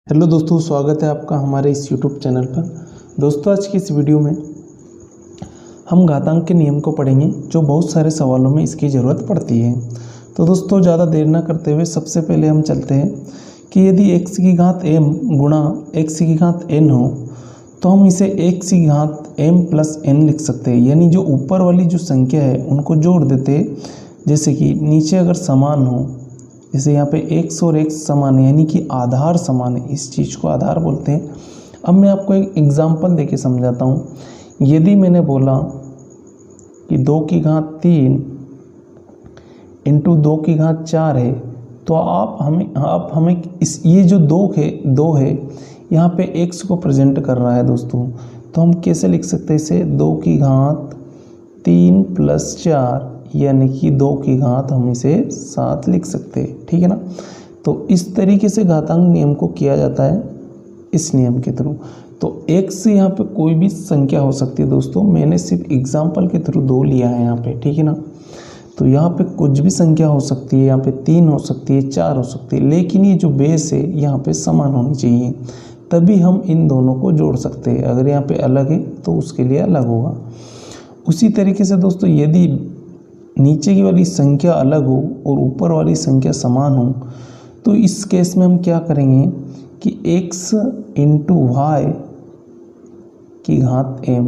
Hello दोस्तों, स्वागत है आपका हमारे इस यूट्यूब चैनल पर। दोस्तों, आज की इस वीडियो में हम घातांक के नियम को पढ़ेंगे, जो बहुत सारे सवालों में इसकी ज़रूरत पड़ती है। तो दोस्तों, ज़्यादा देर ना करते हुए सबसे पहले हम चलते हैं कि यदि x की घात m गुणा x की घात n हो तो हम इसे x की घात m प्लस n लिख सकते हैं। यानी जो ऊपर वाली जो संख्या है उनको जोड़ देते हैं, जैसे कि नीचे अगर समान हो, जैसे यहाँ पे x और x समान है यानी कि आधार समान है, इस चीज़ को आधार बोलते हैं। अब मैं आपको एक एग्जांपल देके समझाता हूँ। यदि मैंने बोला कि 2 की घात 3 इंटू 2 की घात 4 है, तो आप हमें इस ये जो 2 है यहाँ पे x को प्रेजेंट कर रहा है दोस्तों, तो हम कैसे लिख सकते हैं इसे? 2 की घात 3 प्लस 4 यानी कि 2 की घात हम इसे 7 लिख सकते हैं। ठीक है ना। तो इस तरीके से घातांक नियम को किया जाता है इस नियम के थ्रू। तो x यहाँ पे कोई भी संख्या हो सकती है दोस्तों, मैंने सिर्फ एग्जाम्पल के थ्रू 2 लिया है यहाँ पे। ठीक है ना। तो यहाँ पे कुछ भी संख्या हो सकती है, यहाँ पे 3 हो सकती है, 4 हो सकती है, लेकिन ये जो बेस है यहाँ पे समान होनी चाहिए, तभी हम इन दोनों को जोड़ सकते हैं। अगर यहाँ पे अलग है तो उसके लिए अलग होगा। उसी तरीके से दोस्तों, यदि नीचे की वाली संख्या अलग हो और ऊपर वाली संख्या समान हो, तो इस केस में हम क्या करेंगे कि x इंटू वाई की घात m।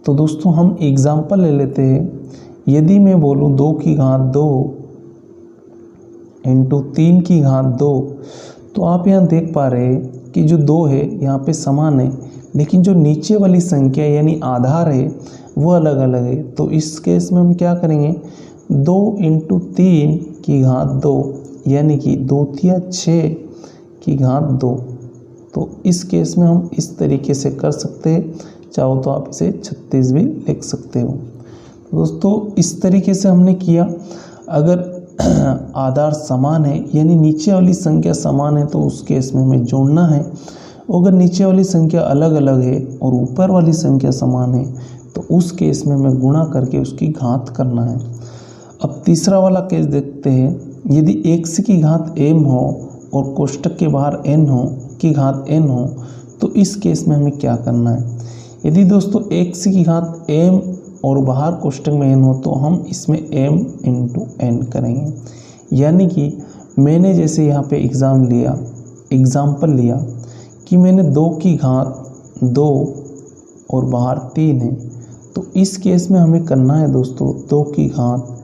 तो दोस्तों, हम एग्जाम्पल ले लेते हैं। यदि मैं बोलूँ 2 की घात 2 इंटू 3 की घात 2, तो आप यहाँ देख पा रहे हैं कि जो 2 है यहाँ पे समान है, लेकिन जो नीचे वाली संख्या यानी आधार है वो अलग अलग है। तो इस केस में हम क्या करेंगे? 2 इंटू 3 की घात 2 यानी कि 2 तिया 6 की घात 2। तो इस केस में हम इस तरीके से कर सकते हैं। चाहो तो आप इसे 36 भी लिख सकते हो। दोस्तों, इस तरीके से हमने किया। अगर आधार समान है यानी नीचे वाली संख्या समान है तो उस केस में हमें जोड़ना है। अगर नीचे वाली संख्या अलग अलग है और ऊपर वाली संख्या समान है तो उस केस में हमें गुणा करके उसकी घात करना है। अब तीसरा वाला केस देखते हैं। यदि x की घात m हो और कोष्टक के बाहर n हो की घात n हो, तो इस केस में हमें क्या करना है? यदि दोस्तों x की घात m और बाहर कोष्टक में n हो तो हम इसमें m इंटू n करेंगे। यानी कि मैंने जैसे यहाँ पे एग्जाम्पल लिया कि मैंने 2 की घात 2 और बाहर 3 है, तो इस केस में हमें करना है दोस्तों 2 की घात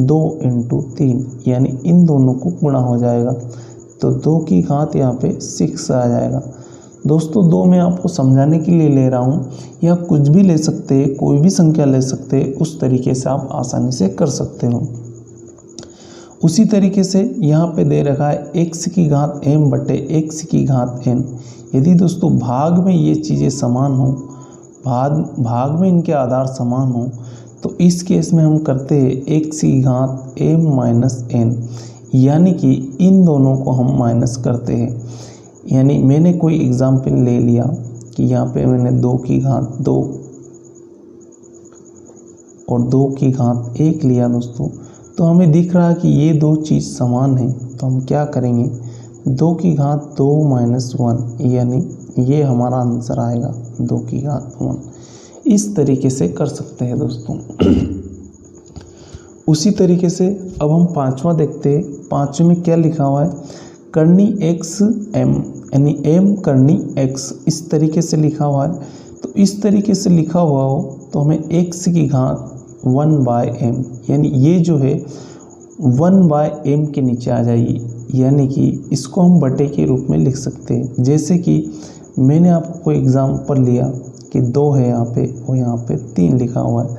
2 इंटू 3, यानी इन दोनों को गुणा हो जाएगा। तो 2 की घात यहाँ पे 6 आ जाएगा। दोस्तों, 2 मैं आपको समझाने के लिए ले रहा हूँ, या कुछ भी ले सकते हैं, कोई भी संख्या ले सकते हैं, उस तरीके से आप आसानी से कर सकते हो। उसी तरीके से यहाँ पे दे रखा है x की घात m बटे x की घात n। यदि दोस्तों भाग में ये चीज़ें समान हो, भाग में इनके आधार समान हो, तो इस केस में हम करते हैं x की घात m माइनस n, यानी कि इन दोनों को हम माइनस करते हैं। यानी मैंने कोई एग्जाम्पल ले लिया कि यहाँ पे मैंने 2 की घात 2 और 2 की घात 1 लिया दोस्तों, तो हमें दिख रहा है कि ये 2 चीज़ समान है। तो हम क्या करेंगे? 2 की घात 2 माइनस 1, यानी ये हमारा आंसर आएगा 2 की घात 1। इस तरीके से कर सकते हैं दोस्तों। उसी तरीके से अब हम पांचवा देखते हैं। पांचवें में क्या लिखा हुआ है? करनी x m, यानी m करनी x, इस तरीके से लिखा हुआ है। तो इस तरीके से लिखा हुआ हो तो हमें x की घात 1 बाय m, यानी ये जो है 1 बाय m के नीचे आ जाएगी, यानी कि इसको हम बटे के रूप में लिख सकते हैं। जैसे कि मैंने आपको एग्जाम्पल लिया कि 2 है यहाँ पे और यहाँ पे 3 लिखा हुआ है,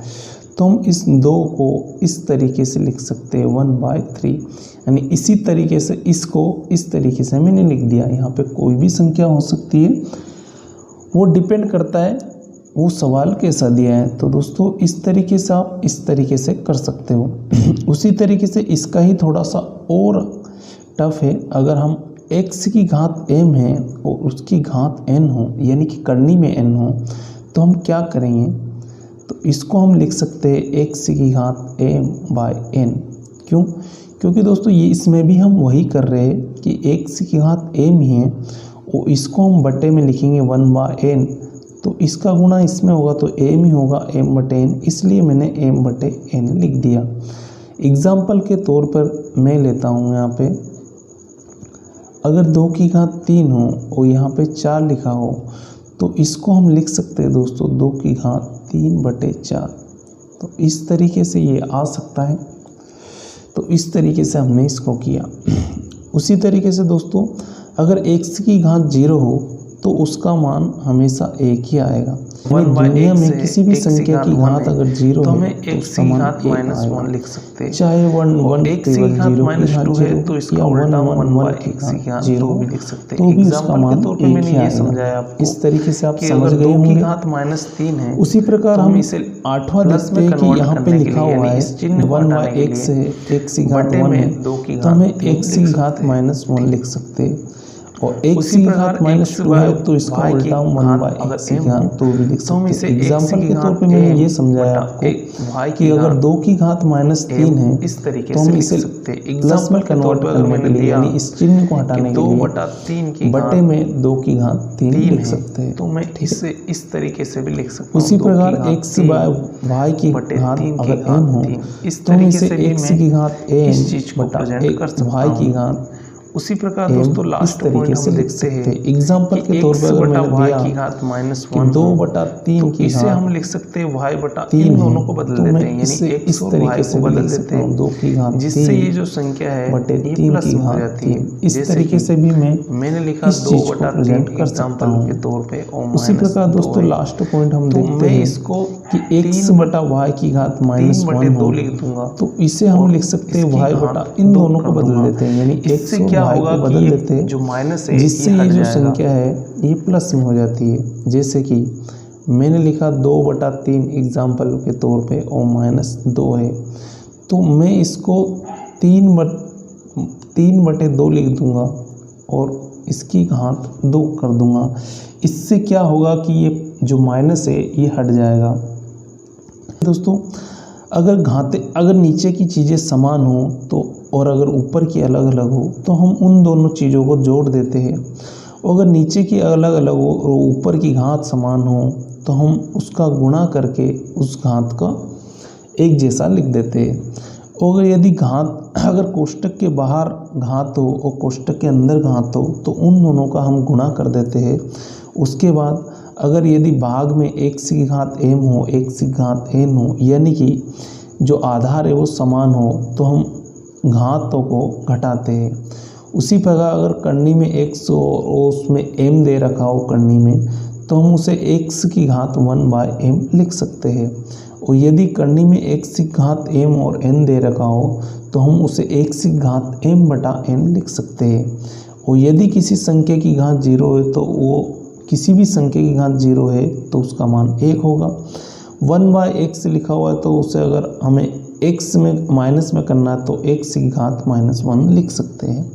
तो हम इस 2 को इस तरीके से लिख सकते हैं 1 बाय 3। यानी इसी तरीके से इसको इस तरीके से मैंने लिख दिया। यहाँ पे कोई भी संख्या हो सकती है, वो डिपेंड करता है वो सवाल कैसा दिया है। तो दोस्तों, इस तरीके से आप इस तरीके से कर सकते हो। उसी तरीके से इसका ही थोड़ा सा और टफ है। अगर हम x की घात m है और उसकी घात n हो, यानी कि करनी में n हो, तो हम क्या करेंगे? तो इसको हम लिख सकते हैं x की घात m बाय n। क्यों? क्योंकि दोस्तों ये इसमें भी हम वही कर रहे हैं कि x की घात m ही है और इसको हम बटे में लिखेंगे 1/n, तो इसका गुणा इसमें होगा तो m ही होगा m/n, इसलिए मैंने m/n लिख दिया। एग्जाम्पल के तौर पर मैं लेता हूँ यहाँ पे, अगर 2 की घात 3 हो और यहाँ पे 4 लिखा हो तो इसको हम लिख सकते हैं दोस्तों 2 की घात 3/4। तो इस तरीके से ये आ सकता है। तो इस तरीके से हमने इसको किया। उसी तरीके से दोस्तों अगर x की घात 0 हो तो उसका मान हमेशा 1 ही आएगा। दुनिया में किसी भी संख्या की घात अगर 0 तो है हमें तो x उसका की मान घात 1 -1 आएगा। लिख सकते हैं, चाहे 1 x की घात -2 है तो इसका उल्टा 1/x की घात 2 भी लिख सकते हैं। तो भी उसका एग्जाम्पल मान के तौर पे 1 मैंने ही ये आएगा। समझाया आपको इस तरीके से आप कि समझ अगर गए 2 की होंगे। घात -3 है उसी प्रकार तो हम इसे 8वां प्लस में देखते हैं कि कन्वर्ट यहाँ पे करने के लिखा लिए, हुआ यानी है इस चिन्ह को हटाने के 1/x लिए है, x की घात बटे 1 में है 2 की तो घात हमें 3 x की घात -1 लिख सकते हैं। और x उसी की प्रकार घात -2 है तो इसका y की उल्टा घात 1/x अगर की m घात 2 भी लिख तो हम सकते इसे हैं। x एग्जाम्पल की के तौर घात पे मैंने ये m समझाया बटा आपको y कि की अगर घात 2 की घात -3 है इस तरीके तो से हम लिख इसे सकते हैं। प्लस में एग्जाम्पल के तौर कन्वर्ट पे अगर करने के मैंने लिए दिया यानी इस चिन्ह को हटाने कि के 2/3 की लिए बटे घात में 2 की घात 3 3 लिख है सकते हैं। तो मैं ठीक है। इसे इस तरीके से भी लिख सकता हूँ। उसी 2 की प्रकार घात x 3 बाय y की बटे घात 3 की अगर घात m हो 3 इस तो हम तरीके इसे से भी x मैं की घात इस m चीज को बटा प्रेजेंट कर सकता y की हूँ। घात उसी प्रकार m दोस्तों इस लास्ट तरीके पॉइंट से हम लिख देखते सकते हैं हैं। एग्जाम्पल के तौर x पर अगर बटा मैंने y दिया की घात कि -1 2/3 तो की इसे घात हम लिख सकते हैं y बटा 3 इन है दोनों को बदल तो देते मैं हैं, इसे यानी x इस और तरीके y से को भी बदल लिख देते सकता हूँ हैं, 2 की घात जिससे 3 ये जो संख्या है बटे ये 3 प्लस की में हो घात जाती 3। है। इस जैसे तरीके कि से भी मैं मैंने लिखा इस चीज को 2/3 प्रेजेंट कर सकता एग्जाम्पल हूँ। के तौर पे और उसी प्रकार -2 दोस्तों है। लास्ट पॉइंट हम तो देखते मैं हैं इसको कि x बटा y की घात -1 हो लिख दूंगा तो इसे हम और लिख सकते हैं इसकी y घात बटा इन 2 दोनों को कर बदल दूंगा। देते हैं, यानी x इससे और क्या y होगा को कि बदल ये देते हैं, जो माइनस है जिससे ये ये हट जो जाएगा। संख्या है ये प्लस में हो जाती है। जैसे कि मैंने लिखा 2/3 एग्जाम्पल के तौर पे और -2 है तो मैं इसको 3/2 लिख दूंगा और इसकी घात 2 कर दूंगा। इससे क्या होगा कि ये जो माइनस है ये हट जाएगा। दोस्तों अगर नीचे की चीज़ें समान हो तो और अगर ऊपर की अलग अलग हो तो हम उन दोनों चीज़ों को जोड़ देते हैं। अगर नीचे की अलग अलग हो और ऊपर की घात समान हो तो हम उसका गुणा करके उस घात का एक जैसा लिख देते हैं। और यदि घात अगर कोष्टक के बाहर घात हो और कोष्टक के अंदर घात हो तो उन दोनों का हम गुणा कर देते हैं। उसके बाद अगर यदि भाग में x की घात m हो x की घात n हो यानी कि जो आधार है वो समान हो तो हम घातों को घटाते हैं। उसी प्रकार अगर करनी में x हो और उसमें m दे रखा हो करनी में तो हम उसे x की घात 1/m लिख सकते हैं। और यदि करनी में x की घात m और n दे रखा हो तो हम उसे x की घात m बटा n लिख सकते हैं। और यदि किसी संख्या की घात 0 है तो वो किसी भी संख्या की घात 0 है तो उसका मान 1 होगा। 1/x लिखा हुआ है तो उसे अगर हमें x में माइनस में करना है तो x की घात -1 लिख सकते हैं।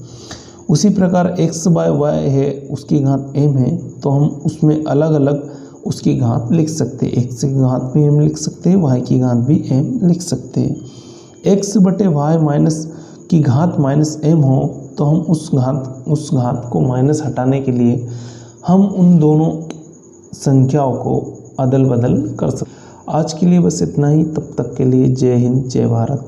उसी प्रकार x/y है उसकी घात m है तो हम उसमें अलग अलग उसकी घात लिख सकते हैं। x की घात भी m लिख सकते हैं, y की घात भी m लिख सकते हैं। x बटे y माइनस की घात -m हो तो हम उस घात को माइनस हटाने के लिए हम उन दोनों संख्याओं को अदल बदल कर सकते हैं। आज के लिए बस इतना ही। तब तक के लिए जय हिंद जय भारत।